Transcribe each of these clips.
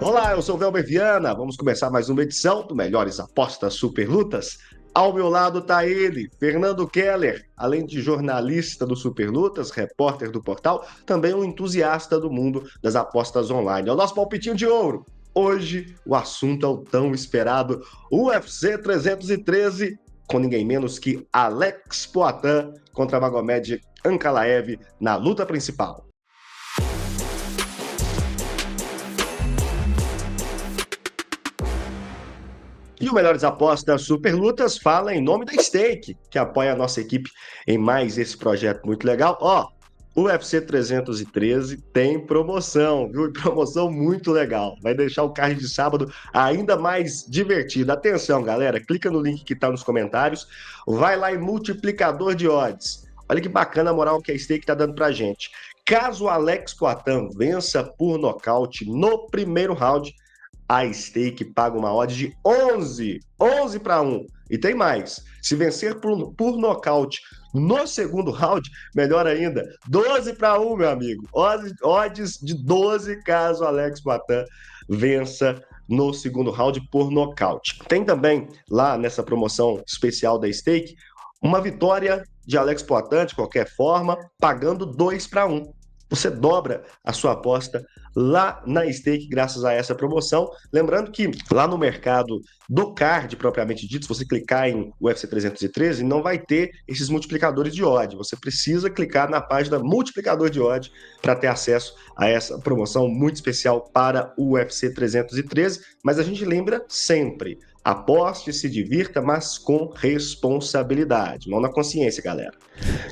Olá, eu sou o Velber Viana. Vamos começar mais uma edição do Melhores Apostas Super Lutas. Ao meu lado está ele, Fernando Keller, além de jornalista do Super Lutas, repórter do portal, também um entusiasta do mundo das apostas online. É o nosso palpitinho de ouro. Hoje o assunto é o tão esperado UFC 313, com ninguém menos que Alex Poatan contra Magomed Ankalaev na luta principal. E o Melhores Apostas Super Lutas fala em nome da Stake, que apoia a nossa equipe em mais esse projeto muito legal. O UFC 313 tem promoção, viu? E promoção muito legal. Vai deixar o card de sábado ainda mais divertido. Atenção, galera, clica no link que está nos comentários, vai lá em multiplicador de odds. Olha que bacana a moral que a Stake está dando pra gente. Caso o Alex Poatan vença por nocaute no primeiro round, a Stake paga uma odd de 11 para 1. E tem mais, se vencer por nocaute no segundo round, melhor ainda, 12 para 1, meu amigo. Odds de 12 caso Alex Poatan vença no segundo round por nocaute. Tem também, lá nessa promoção especial da Stake, uma vitória de Alex Poatan, de qualquer forma, pagando 2 para 1. Você dobra a sua aposta lá na Stake graças a essa promoção. Lembrando que lá no mercado do card, propriamente dito, se você clicar em UFC 313, não vai ter esses multiplicadores de odd. Você precisa clicar na página multiplicador de odd para ter acesso a essa promoção muito especial para o UFC 313. Mas a gente lembra sempre, aposte, se divirta, mas com responsabilidade. Mão na consciência, galera.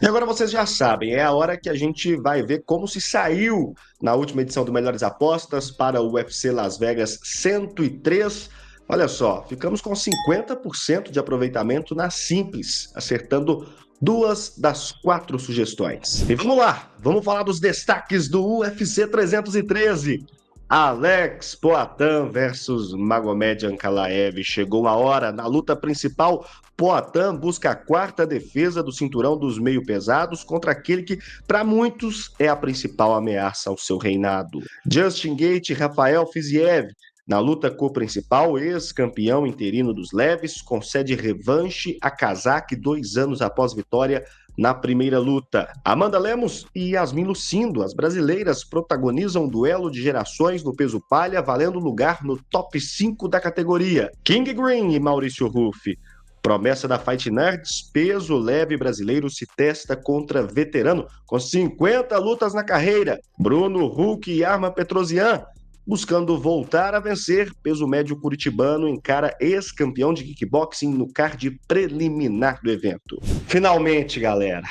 E agora vocês já sabem, é a hora que a gente vai ver como se saiu na última edição do Melhores Apostas para o UFC Las Vegas 103. Olha só, ficamos com 50% de aproveitamento na Simples, acertando 2 das 4 sugestões. E vamos lá, vamos falar dos destaques do UFC 313. Alex Poatan versus Magomed Ankalaev. Chegou a hora. Na luta principal, Poatan busca a 4ª defesa do cinturão dos meio pesados contra aquele que, para muitos, é a principal ameaça ao seu reinado. Justin Gaethje e Rafael Fiziev. Na luta co-principal, ex-campeão interino dos leves concede revanche a Kazak 2 anos após vitória na primeira luta. Amanda Lemos e Yasmin Lucindo, as brasileiras, protagonizam um duelo de gerações no peso palha, valendo lugar no top 5 da categoria. King Green e Maurício Ruffi. Promessa da Fight Nerds, peso leve brasileiro se testa contra veterano com 50 lutas na carreira. Bruno Huck e Arman Petrosyan. Buscando voltar a vencer, peso médio curitibano encara ex-campeão de kickboxing no card preliminar do evento. Finalmente, galera,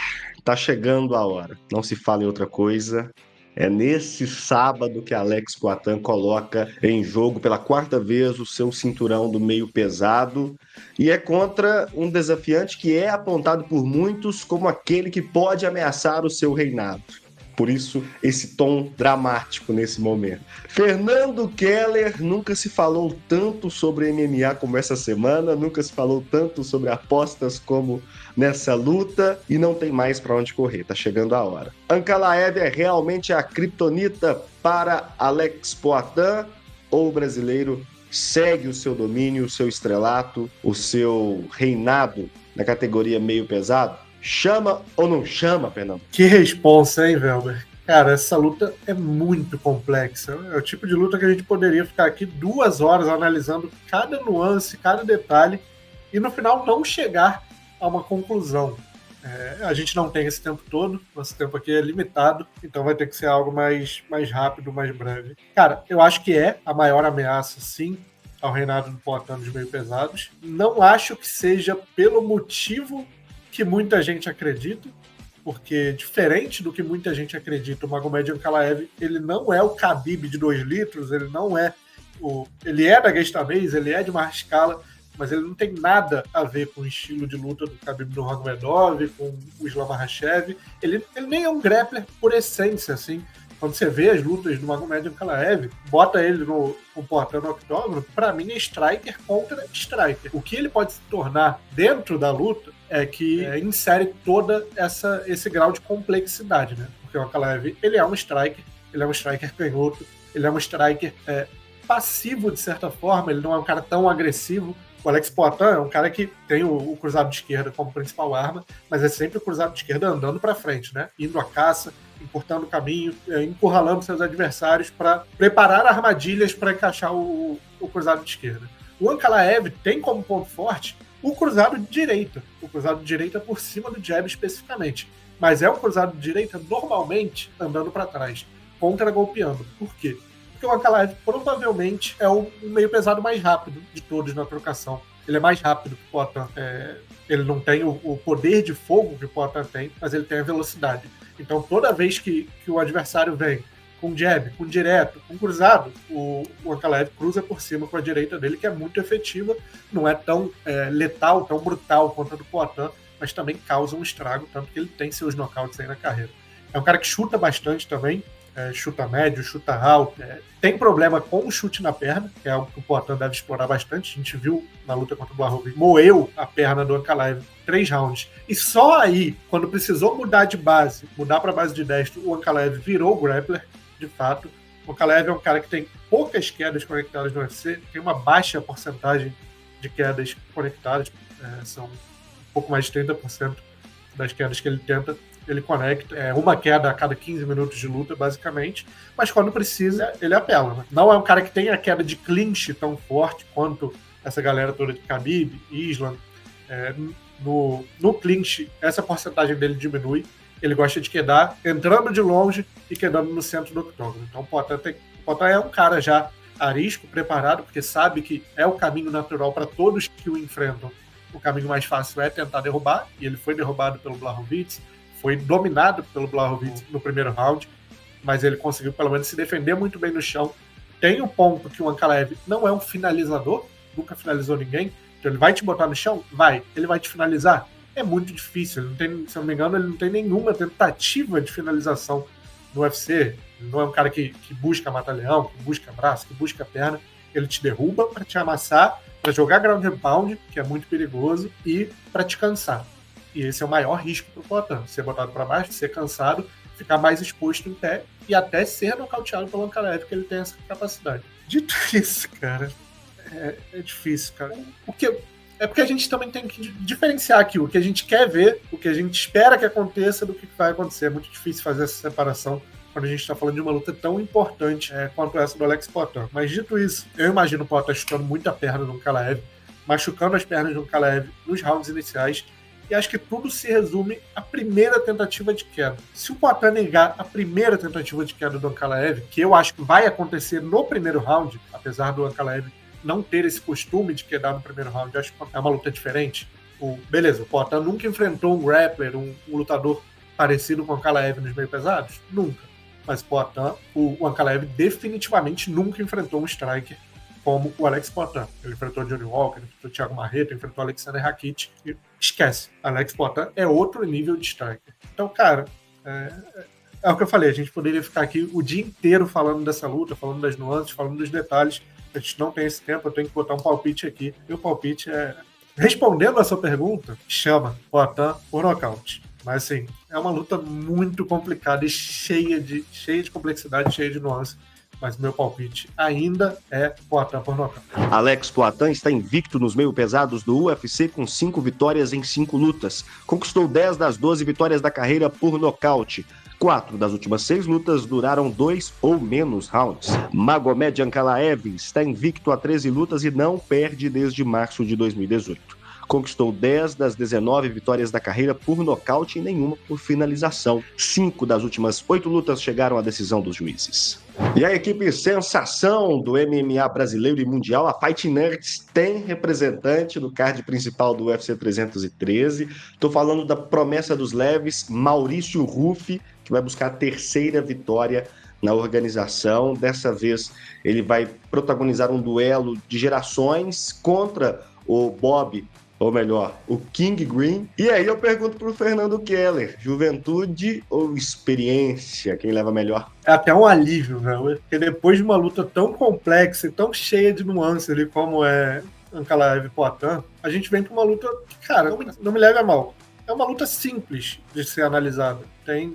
tá chegando a hora. Não se fala em outra coisa. É nesse sábado que Alex Poatan coloca em jogo pela 4ª vez o seu cinturão do meio pesado e é contra um desafiante que é apontado por muitos como aquele que pode ameaçar o seu reinado. Por isso, esse tom dramático nesse momento. Fernando Keller, nunca se falou tanto sobre MMA como essa semana, nunca se falou tanto sobre apostas como nessa luta e não tem mais para onde correr, tá chegando a hora. Ankalaev é realmente a criptonita para Alex Poatan ou o brasileiro segue o seu domínio, o seu estrelato, o seu reinado na categoria meio pesado? Chama ou não chama, Fernando? Que responsa, hein, Velber? Cara, essa luta é muito complexa. É o tipo de luta que a gente poderia ficar aqui 2 horas analisando cada nuance, cada detalhe, e no final não chegar a uma conclusão. A gente não tem esse tempo todo, nosso tempo aqui é limitado, então vai ter que ser algo mais rápido, mais breve. Cara, eu acho que é a maior ameaça, sim, ao reinado do Poatan dos meio pesados. Não acho que seja pelo motivo que muita gente acredita, porque diferente do que muita gente acredita, o Magomed Ankalaev, ele não é o Khabib de 2 litros, ele não é ele é da Guestamez, ele é de uma escala, mas ele não tem nada a ver com o estilo de luta do Khabib Nurmagomedov, com o Islam Makhachev. Ele nem é um grappler por essência, assim. Quando você vê as lutas do Magomed Ankalaev, bota ele no Poatan no octógono, pra mim é striker contra striker. O que ele pode se tornar dentro da luta é que insere toda esse grau de complexidade, né? Porque o Ankalaev, ele é um striker canhoto, ele é um striker passivo de certa forma, ele não é um cara tão agressivo. O Alex Poatan é um cara que tem o cruzado de esquerda como principal arma, mas é sempre o cruzado de esquerda andando para frente, né? Indo à caça, encurtando o caminho, encurralando seus adversários para preparar armadilhas para encaixar o cruzado de esquerda. O Ankalaev tem como ponto forte o cruzado de direita. O cruzado de direita por cima do jab especificamente. Mas é o cruzado de direita normalmente andando para trás, contra-golpeando. Por quê? Porque o Ankalaev provavelmente é o meio pesado mais rápido de todos na trocação. Ele é mais rápido que o Poatan. Ele não tem o poder de fogo que o Poatan tem, mas ele tem a velocidade. Então toda vez que o adversário vem com jab, com direto, com cruzado, o Ankalaev cruza por cima com a direita dele, que é muito efetiva, não é tão letal, tão brutal quanto a do Poatan, mas também causa um estrago, tanto que ele tem seus knockouts aí na carreira. É um cara que chuta bastante também, chuta médio, chuta alto, tem problema com o chute na perna, que é algo que o Poatan deve explorar bastante. A gente viu na luta contra o Blachowicz, moeu a perna do Ankalaev 3 rounds. E só aí, quando precisou mudar de base, mudar para base de destro, o Ankalaev virou o grappler, de fato. O Ankalaev é um cara que tem poucas quedas conectadas no UFC, tem uma baixa porcentagem de quedas conectadas, são um pouco mais de 30% das quedas que ele tenta, ele conecta, uma queda a cada 15 minutos de luta, basicamente, mas quando precisa, ele apela. Né? Não é um cara que tem a queda de clinch tão forte quanto essa galera toda de Khabib, Islam. No clinch, essa porcentagem dele diminui. Ele gosta de quedar entrando de longe e quedando no centro do octógono. Então o Poatan é um cara já arisco, preparado, porque sabe que é o caminho natural para todos que o enfrentam. O caminho mais fácil é tentar derrubar, e ele foi derrubado pelo Blachowicz, foi dominado pelo Blachowicz no primeiro round, mas ele conseguiu pelo menos se defender muito bem no chão. Tem o ponto que o Ankalaev não é um finalizador, nunca finalizou ninguém, então ele vai te botar no chão? Vai. Ele vai te finalizar? É muito difícil. Ele não tem, se eu não me engano, ele não tem nenhuma tentativa de finalização no UFC. Ele não é um cara que busca mata-leão, que busca braço, que busca perna. Ele te derruba para te amassar, para jogar ground and pound, que é muito perigoso, e para te cansar. E esse é o maior risco para o Poatan. Ser botado para baixo, ser cansado, ficar mais exposto em pé e até ser nocauteado pelo Ankalaev, que ele tem essa capacidade. Dito isso, cara, é difícil, cara. É porque a gente também tem que diferenciar aqui o que a gente quer ver, o que a gente espera que aconteça do que vai acontecer. É muito difícil fazer essa separação quando a gente está falando de uma luta tão importante quanto essa do Alex Poatan. Mas dito isso, eu imagino o Poatan chutando muita perna do Ankalaev, machucando as pernas do Ankalaev nos rounds iniciais, e acho que tudo se resume à primeira tentativa de queda. Se o Poatan negar a primeira tentativa de queda do Ankalaev, que eu acho que vai acontecer no primeiro round, apesar do Ankalaev não ter esse costume de quedar no primeiro round, acho que é uma luta diferente. Beleza, o Poatan nunca enfrentou um grappler, um lutador parecido com o Ankalaev nos meio pesados? Nunca. Mas o Ankalaev definitivamente nunca enfrentou um striker como o Alex Poatan. Ele enfrentou Johnny Walker, ele enfrentou o Thiago Marreta, enfrentou o Alexander Rakic. E esquece, Alex Poatan é outro nível de striker. Então, cara, é o que eu falei, a gente poderia ficar aqui o dia inteiro falando dessa luta, falando das nuances, falando dos detalhes. A gente não tem esse tempo, eu tenho que botar um palpite aqui. E o palpite respondendo a sua pergunta, chama Poatan por nocaute. Mas, assim, é uma luta muito complicada e cheia de complexidade, cheia de nuances. Mas meu palpite ainda é Poatan por nocaute. Alex Poatan está invicto nos meio pesados do UFC com 5 vitórias em 5 lutas. Conquistou 10 das 12 vitórias da carreira por nocaute. 4 das últimas 6 lutas duraram 2 ou menos rounds. Magomed Ankalaev está invicto a 13 lutas e não perde desde março de 2018. Conquistou 10 das 19 vitórias da carreira por nocaute e nenhuma por finalização. 5 das últimas 8 lutas chegaram à decisão dos juízes. E a equipe sensação do MMA brasileiro e mundial, a Fight Nerds, tem representante no card principal do UFC 313. Estou falando da promessa dos leves, Maurício Ruffi, que vai buscar a 3ª vitória na organização. Dessa vez ele vai protagonizar um duelo de gerações contra o Bob, ou melhor, o King Green. E aí eu pergunto pro Fernando Keller, juventude ou experiência, quem leva melhor? É até um alívio, velho, porque depois de uma luta tão complexa e tão cheia de nuances ali como é Ankalaev e Poatan, a gente vem pra uma luta que, cara, não me leve a mal. É uma luta simples de ser analisada.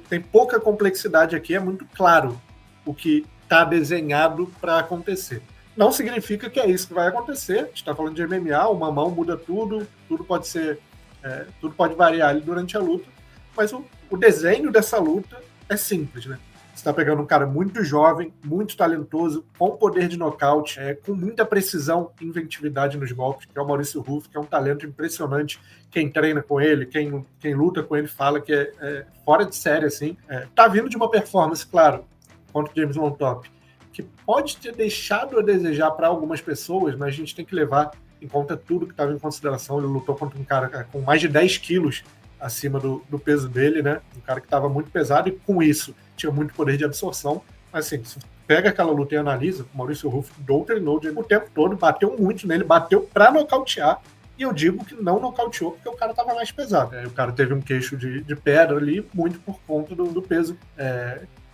Tem pouca complexidade aqui, é muito claro o que está desenhado para acontecer. não significa que é isso que vai acontecer. A gente está falando de MMA, uma mão muda tudo, tudo pode variar ali durante a luta, mas o desenho dessa luta é simples, né? Você está pegando um cara muito jovem, muito talentoso, com poder de nocaute, com muita precisão e inventividade nos golpes, que é o Maurício Ruff, que é um talento impressionante. Quem treina com ele, quem luta com ele fala que é fora de série, assim. Tá vindo de uma performance, claro, contra o James Montop, que pode ter deixado a desejar para algumas pessoas, mas a gente tem que levar em conta tudo que estava em consideração. Ele lutou contra um cara com mais de 10 quilos acima do peso dele, né? Um cara que estava muito pesado e, com isso, tinha muito poder de absorção. Mas, assim, se pega aquela luta e analisa, o Maurício Ruff treinou o tempo todo, bateu muito nele, bateu para nocautear, e eu digo que não nocauteou porque o cara estava mais pesado. O cara teve um queixo de pedra ali, muito por conta do peso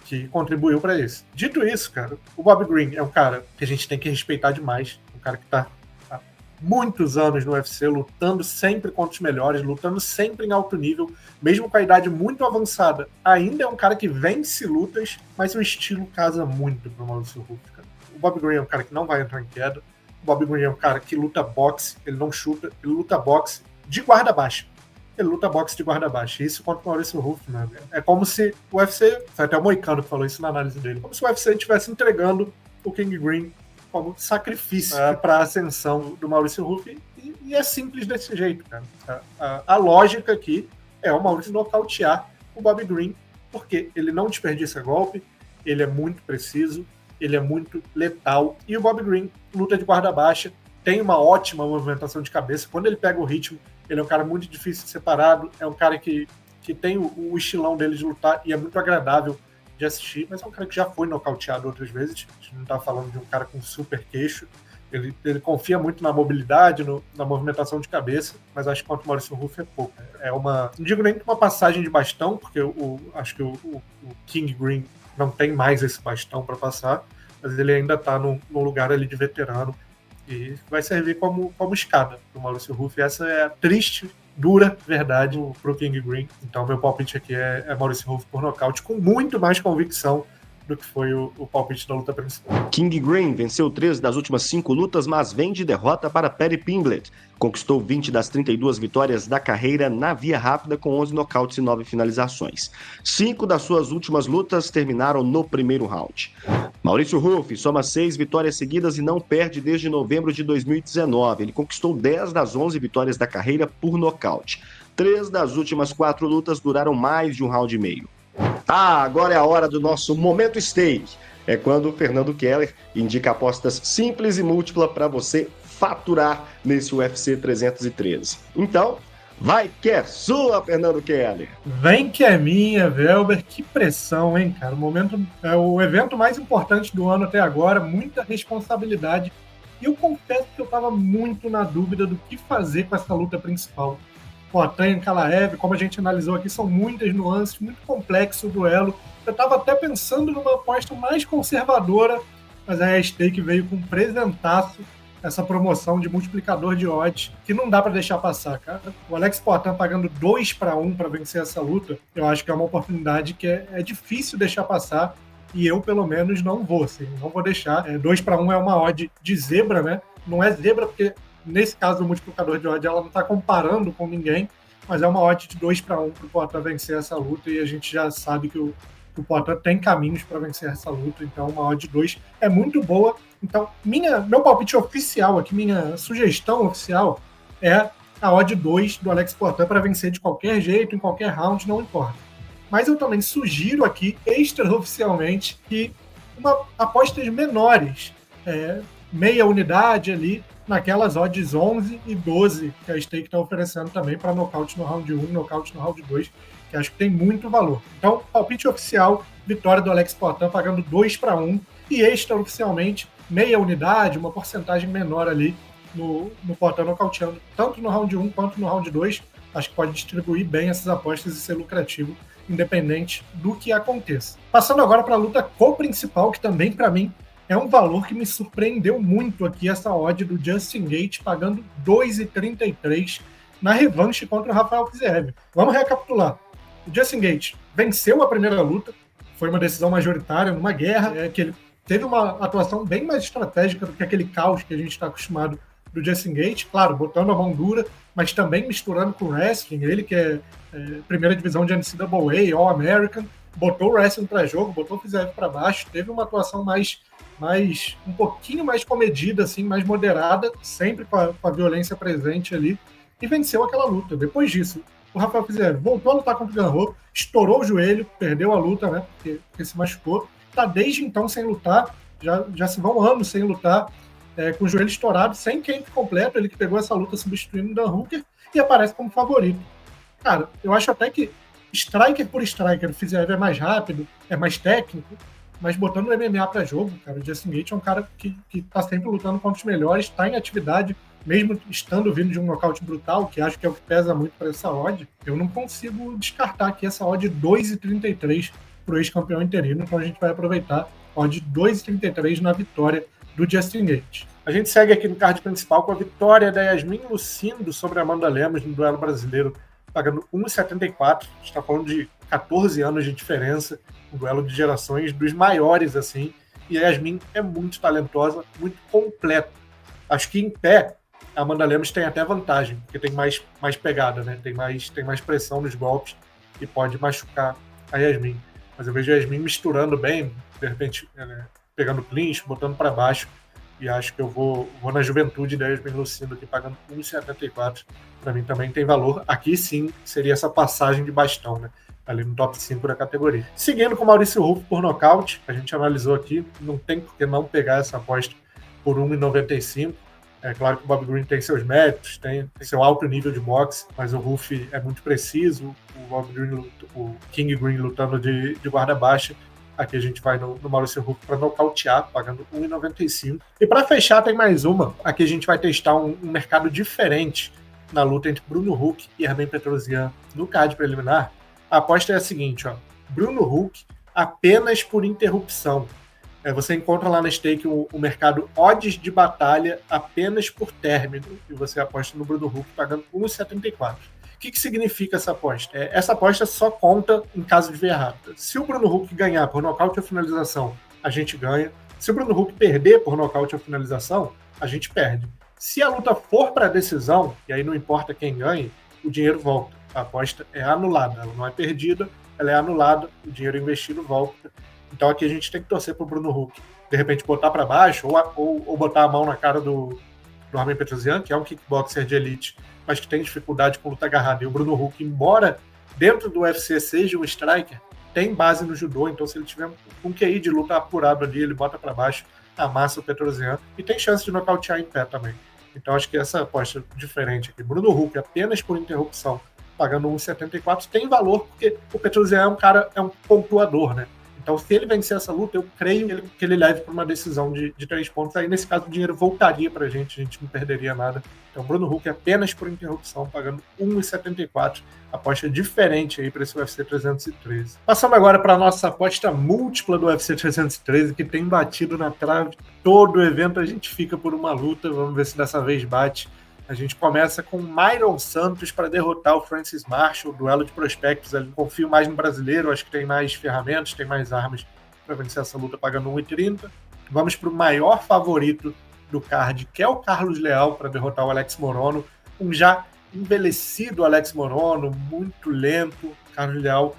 que contribuiu para isso. Dito isso, cara, o Bob Green é um cara que a gente tem que respeitar demais, um cara que está há muitos anos no UFC, lutando sempre contra os melhores, lutando sempre em alto nível, mesmo com a idade muito avançada. Ainda é um cara que vence lutas, mas o estilo casa muito pro Maurício Ruff, cara. O Bob Green é um cara que não vai entrar em queda. O Bob Green é um cara que luta boxe, ele não chuta, ele luta boxe de guarda baixa. Ele luta boxe de guarda baixa. Isso contra o Maurício Ruff, né? É como se o UFC, foi até o Moicano que falou isso na análise dele, como se o UFC estivesse entregando o King Green como sacrifício para a ascensão do Maurício Ruff, e é simples desse jeito, cara. A lógica aqui é o Maurício nocautear o Bob Green, porque ele não desperdiça golpe, ele é muito preciso, ele é muito letal, e o Bob Green luta de guarda baixa, tem uma ótima movimentação de cabeça. Quando ele pega o ritmo, ele é um cara muito difícil de separado, é um cara que tem o estilão dele de lutar e é muito agradável de assistir, mas é um cara que já foi nocauteado outras vezes. A gente não está falando de um cara com super queixo. Ele confia muito na mobilidade, na movimentação de cabeça, mas acho que contra o Maurício Ruff é pouco. Não digo nem uma passagem de bastão, porque acho que o King Green não tem mais esse bastão para passar, mas ele ainda está num lugar ali de veterano e vai servir como escada para o Maurício Ruff. Essa é a triste, dura verdade para o King Green. Então, meu palpite aqui é Maurício Ruff por nocaute, com muito mais convicção do que foi o palpite da luta principal. King Green venceu 13 das últimas 5 lutas, mas vem de derrota para Paddy Pimblett. Conquistou 20 das 32 vitórias da carreira na via rápida, com 11 nocautes e 9 finalizações. 5 das suas últimas lutas terminaram no primeiro round. Maurício Ruff soma 6 vitórias seguidas e não perde desde novembro de 2019. Ele conquistou 10 das 11 vitórias da carreira por nocaute. 3 das últimas 4 lutas duraram mais de um round e meio. Agora é a hora do nosso Momento Stake. É quando o Fernando Keller indica apostas simples e múltiplas para você faturar nesse UFC 313. Então, vai que é sua, Fernando Keller. Vem que é minha, Velber. Que pressão, hein, cara? O momento é o evento mais importante do ano até agora, muita responsabilidade. E eu confesso que eu estava muito na dúvida do que fazer com essa luta principal. Poatan e Ankalaev, como a gente analisou aqui, são muitas nuances, muito complexo o duelo. Eu estava até pensando numa aposta mais conservadora, mas aí a Stake veio com um presentaço, essa promoção de multiplicador de odds, que não dá para deixar passar, cara. O Alex Poatan pagando 2-1 para vencer essa luta, eu acho que é uma oportunidade que é difícil deixar passar, e eu, pelo menos, não vou deixar. 2-1 é uma odd de zebra, né? Não é zebra porque, nesse caso do multiplicador de odds, ela não está comparando com ninguém, mas é uma odd de 2-1 para o Poatan vencer essa luta, e a gente já sabe que o Poatan tem caminhos para vencer essa luta, então uma odd de 2 é muito boa. Então, meu palpite oficial aqui, minha sugestão oficial é a odd 2 do Alex Poatan para vencer de qualquer jeito, em qualquer round, não importa. Mas eu também sugiro aqui, extraoficialmente, que apostas menores, meia unidade ali, naquelas odds 11 e 12 que a Stake está oferecendo também para nocaute no round 1, nocaute no round 2, que acho que tem muito valor. Então, palpite oficial, vitória do Alex Poatan pagando 2-1, e extraoficialmente, meia unidade, uma porcentagem menor ali no Poatan nocauteando, tanto no round 1 quanto no round 2. Acho que pode distribuir bem essas apostas e ser lucrativo, independente do que aconteça. Passando agora para a luta co-principal, que também, para mim, é um valor que me surpreendeu muito aqui, essa odd do Justin Gaethje pagando 2,33 na revanche contra o Rafael Fiziev. Vamos recapitular. O Justin Gaethje venceu a primeira luta, foi uma decisão majoritária numa guerra, que ele teve uma atuação bem mais estratégica do que aquele caos que a gente está acostumado do Justin Gaethje, claro, botando a mão dura, mas também misturando com o wrestling. Ele que é primeira divisão de NCAA, All-American, botou o wrestling para jogo, botou o Fiziev para baixo, teve uma atuação mais um pouquinho mais comedida, assim, mais moderada, sempre com a violência presente ali, e venceu aquela luta. Depois disso, o Rafael Fiziev voltou a lutar contra o Gamrot, estourou o joelho, perdeu a luta, né, porque se machucou, tá desde então sem lutar, já se vão anos sem lutar, com o joelho estourado, sem camp completo, ele que pegou essa luta substituindo o Dan Hooker, e aparece como favorito. Cara, eu acho até que striker por striker, o Fiziev é mais rápido, é mais técnico, mas botando o MMA para jogo, cara, o Justin Gaethje é um cara que tá sempre lutando contra os melhores, está em atividade, mesmo estando vindo de um nocaute brutal, que acho que é o que pesa muito para essa odd, eu não consigo descartar aqui essa odd 2,33 para o ex-campeão interino, então a gente vai aproveitar a odd 2,33 na vitória do Justin Gaethje. A gente segue aqui no card principal com a vitória da Yasmin Lucindo sobre a Amanda Lemos no duelo brasileiro, pagando 1,74. A gente está falando de 14 anos de diferença, um duelo de gerações dos maiores, assim. E a Yasmin é muito talentosa, muito completa. Acho que em pé, a Amanda Lemos tem até vantagem, porque tem mais pegada, né? Tem mais pressão nos golpes e pode machucar a Yasmin. Mas eu vejo a Yasmin misturando bem, de repente pegando clinch, botando para baixo. E acho que eu vou na juventude da Yasmin Lucindo aqui, pagando 1,74. Para mim também tem valor. Aqui sim seria essa passagem de bastão, né? Ali no top 5 da categoria. Seguindo com o Maurício Rufo por nocaute, a gente analisou aqui, não tem por que não pegar essa aposta por 1,95. É claro que o Bob Green tem seus méritos, tem seu alto nível de boxe, mas o Rufo é muito preciso, o King Green lutando de guarda baixa. Aqui a gente vai no Maurício Rufo para nocautear, pagando 1,95. E para fechar, tem mais uma. Aqui a gente vai testar um mercado diferente na luta entre Bruno Huck e Armen Petrosyan no card preliminar. A aposta é a seguinte, ó. Bruno Huck apenas por interrupção. Você encontra lá na stake o mercado odds de batalha apenas por término. E você aposta no Bruno Huck pagando 1,74. O que significa essa aposta? Essa aposta só conta em caso de veia rápida. Se o Bruno Huck ganhar por nocaute ou finalização, a gente ganha. Se o Bruno Huck perder por nocaute ou finalização, a gente perde. Se a luta for para decisão, e aí não importa quem ganhe, o dinheiro volta. A aposta é anulada. Ela não é perdida, ela é anulada, o dinheiro investido volta. Então aqui a gente tem que torcer para o Bruno Huck, de repente, botar para baixo ou botar a mão na cara do Armen Petrosyan, que é um kickboxer de elite, mas que tem dificuldade com luta agarrada. E o Bruno Huck, embora dentro do UFC seja um striker, tem base no judô, então se ele tiver um QI de luta apurado ali, ele bota para baixo, amassa o Petrosyan e tem chance de nocautear em pé também. Então acho que essa aposta diferente aqui, Bruno Huck apenas por interrupção, pagando 1,74, tem valor, porque o Petrosyan é um pontuador, né? Então, se ele vencer essa luta, eu creio que ele leve para uma decisão de 3 pontos. Aí, nesse caso, o dinheiro voltaria para a gente não perderia nada. Então, Bruno Huck apenas por interrupção, pagando 1,74. Aposta diferente aí para esse UFC 313. Passando agora para a nossa aposta múltipla do UFC 313, que tem batido na trave. Todo evento a gente fica por uma luta. Vamos ver se dessa vez bate. A gente começa com Myron Santos para derrotar o Francis Marshall, duelo de prospectos. Eu confio mais no brasileiro, acho que tem mais ferramentas, tem mais armas para vencer essa luta, pagando 1,30. Vamos para o maior favorito do card, que é o Carlos Leal, para derrotar o Alex Morono. Um já envelhecido Alex Morono, muito lento. Carlos Leal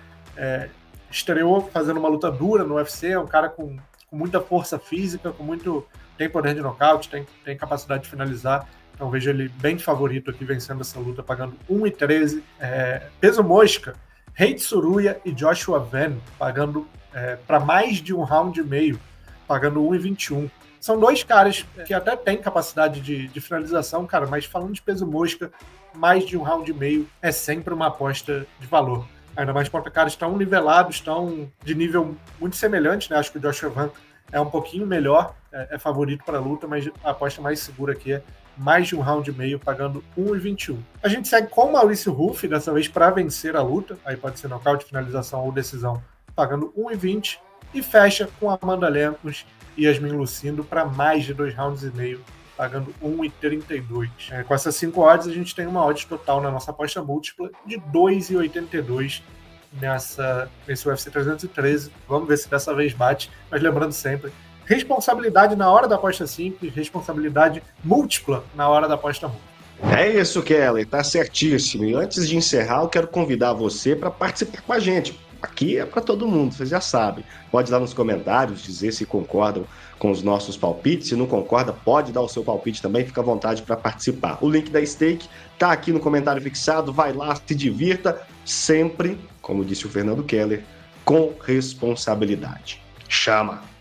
estreou fazendo uma luta dura no UFC, é um cara com muita força física, tem poder de nocaute, tem capacidade de finalizar. Então vejo ele bem favorito aqui, vencendo essa luta, pagando 1,13. Peso mosca, Rei Tsuruya e Joshua Van, pagando para mais de um round e meio, pagando 1,21. São dois caras que até têm capacidade de finalização, cara, mas falando de peso mosca, mais de um round e meio é sempre uma aposta de valor. Ainda mais contra caras estão nivelados, estão de nível muito semelhante, né? Acho que o Joshua Van é um pouquinho melhor, é favorito para a luta, mas a aposta mais segura aqui é mais de um round e meio, pagando 1,21. A gente segue com o Maurício Rufo, dessa vez para vencer a luta, aí pode ser nocaute, finalização ou decisão, pagando 1,20. E fecha com a Amanda Lemos e Yasmin Lucindo para mais de 2 rounds e meio, pagando 1,32. Com essas 5 odds, a gente tem uma odd total na nossa aposta múltipla de 2,82 nesse UFC 313. Vamos ver se dessa vez bate, mas lembrando sempre responsabilidade na hora da aposta simples, responsabilidade múltipla na hora da aposta múltipla. É isso, Keller, tá certíssimo. E antes de encerrar, eu quero convidar você para participar com a gente. Aqui é para todo mundo, vocês já sabem. Pode lá nos comentários dizer se concordam com os nossos palpites. Se não concorda, pode dar o seu palpite também, fica à vontade para participar. O link da Stake tá aqui no comentário fixado, vai lá, se divirta, sempre, como disse o Fernando Keller, com responsabilidade. Chama!